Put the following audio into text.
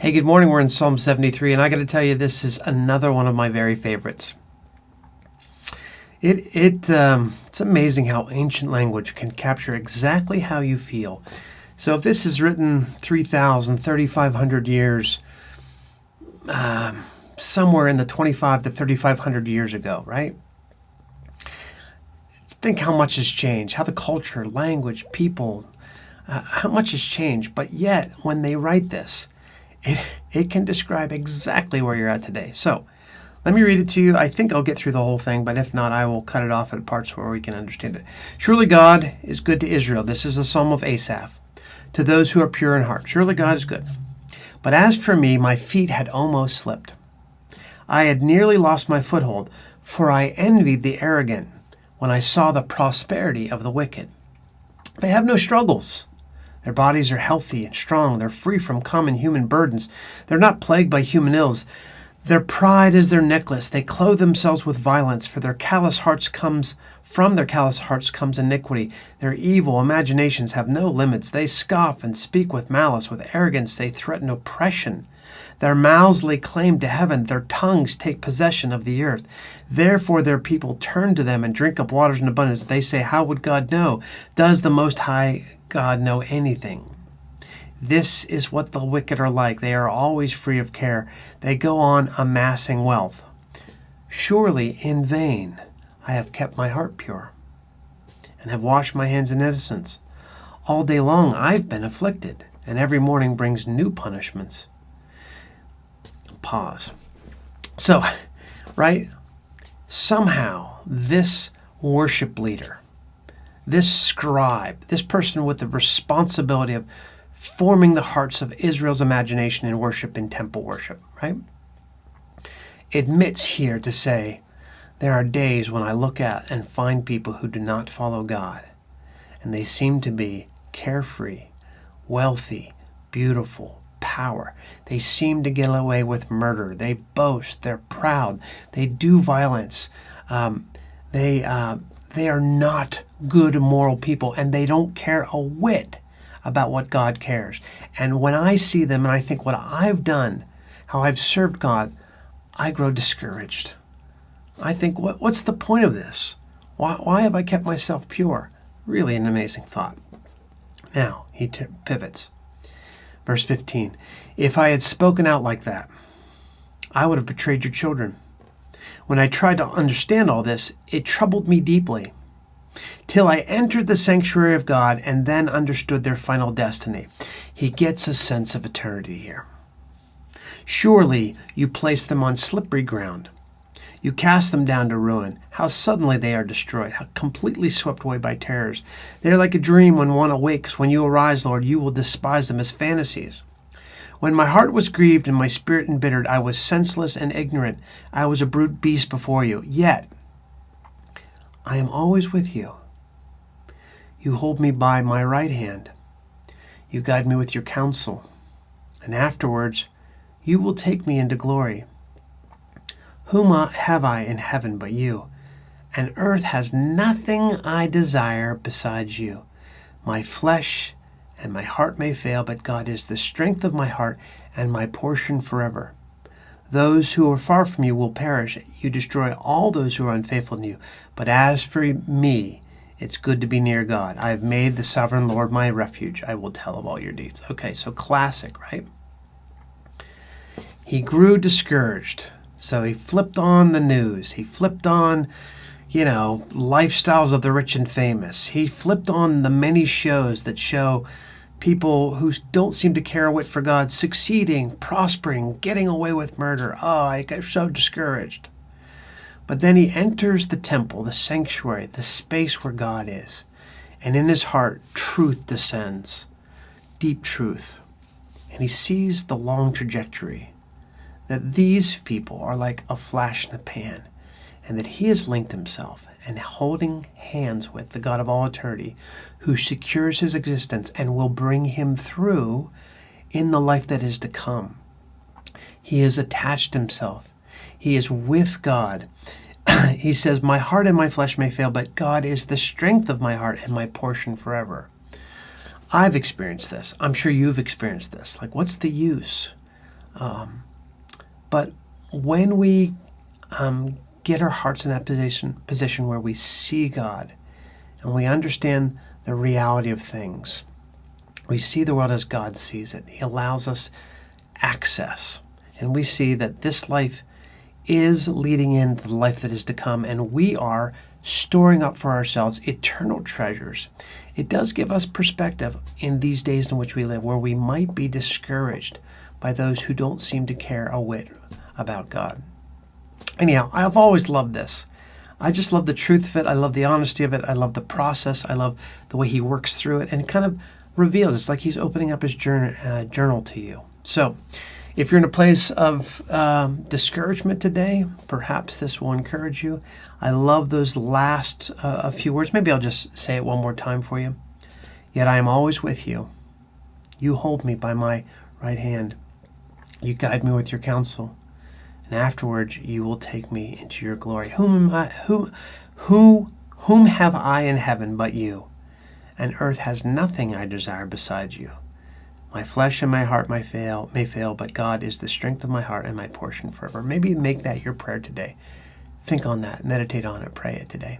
Hey, good morning. We're in Psalm 73, and I got to tell you, this is another one of my very favorites. It's amazing how ancient language can capture exactly how you feel. So if this is written 3,000, 3,500 years, somewhere in the 25 to 3,500 years ago, right? Think how much has changed, how the culture, language, people, how much has changed. But yet, when they write this, it can describe exactly where you're at today. So let me read it to you. I think I'll get through the whole thing, but if not, I will cut it off at parts where we can understand it. Surely God is good to Israel. This is a psalm of Asaph. To those who are pure in heart. Surely God is good. But as for me, my feet had almost slipped. I had nearly lost my foothold, for I envied the arrogant when I saw the prosperity of the wicked. They have no struggles. Their bodies are healthy and strong. They're free from common human burdens. They're not plagued by human ills. Their pride is their necklace. They clothe themselves with violence, for from their callous hearts comes iniquity. Their evil imaginations have no limits. They scoff and speak with malice. With arrogance they threaten oppression. Their mouths lay claim to heaven. Their tongues take possession of the earth. Therefore their people turn to them and drink up waters in abundance. They say, how would God know? Does the Most High God know anything? This is what the wicked are like. They are always free of care. They go on amassing wealth. Surely in vain I have kept my heart pure and have washed my hands in innocence. All day long I've been afflicted, and every morning brings new punishments. Pause. So, right? Somehow this worship leader, this scribe, this person with the responsibility of forming the hearts of Israel's imagination in worship, in temple worship, right? Admits here to say, there are days when I look at and find people who do not follow God, and they seem to be carefree, wealthy, beautiful, power. They seem to get away with murder. They boast. They're proud. They do violence. They are not good moral people, and they don't care a whit about what God cares. And when I see them and I think what I've done, how I've served God, I grow discouraged. I think, what's the point of this? Why have I kept myself pure? Really an amazing thought. Now, he pivots. Verse 15, if I had spoken out like that, I would have betrayed your children. When I tried to understand all this, it troubled me deeply, till I entered the sanctuary of God and then understood their final destiny. He gets a sense of eternity here. Surely you place them on slippery ground. You cast them down to ruin. How suddenly they are destroyed, how completely swept away by terrors. They are like a dream when one awakes. When you arise, Lord, you will despise them as fantasies. When my heart was grieved and my spirit embittered, I was senseless and ignorant. I was a brute beast before you. Yet I am always with you. You hold me by my right hand. You guide me with your counsel. And afterwards, you will take me into glory. Whom have I in heaven but you? And earth has nothing I desire besides you. My flesh and my heart may fail, but God is the strength of my heart and my portion forever. Those who are far from you will perish. You destroy all those who are unfaithful to you. But as for me, it's good to be near God. I have made the sovereign Lord my refuge. I will tell of all your deeds. Okay, so classic, right? He grew discouraged. So he flipped on the news. He flipped on, lifestyles of the rich and famous. He flipped on the many shows that show people who don't seem to care a whit for God succeeding, prospering, getting away with murder. Oh, I got so discouraged. But then he enters the temple, the sanctuary, the space where God is. And in his heart, truth descends, deep truth. And he sees the long trajectory, that these people are like a flash in the pan, and that he has linked himself and holding hands with the God of all eternity, who secures his existence and will bring him through in the life that is to come. He has attached himself. He is with God. He says, my heart and my flesh may fail, but God is the strength of my heart and my portion forever. I've experienced this. I'm sure you've experienced this. Like, what's the use? But when we get our hearts in that position where we see God and we understand the reality of things, we see the world as God sees it. He allows us access. And we see that this life is leading into the life that is to come, and we are storing up for ourselves eternal treasures. It does give us perspective in these days in which we live, where we might be discouraged by those who don't seem to care a whit about God. Anyhow, I've always loved this. I just love the truth of it. I love the honesty of it. I love the process. I love the way he works through it, and it kind of reveals. It's like he's opening up his journal to you. So if you're in a place of discouragement today, perhaps this will encourage you. I love those last a few words. Maybe I'll just say it one more time for you. Yet I am always with you. You hold me by my right hand. You guide me with your counsel. And afterwards you will take me into your glory. Whom have I in heaven but you? And earth has nothing I desire besides you. My flesh and my heart may fail, but God is the strength of my heart and my portion forever. Maybe make that your prayer today. Think on that, meditate on it, pray it today.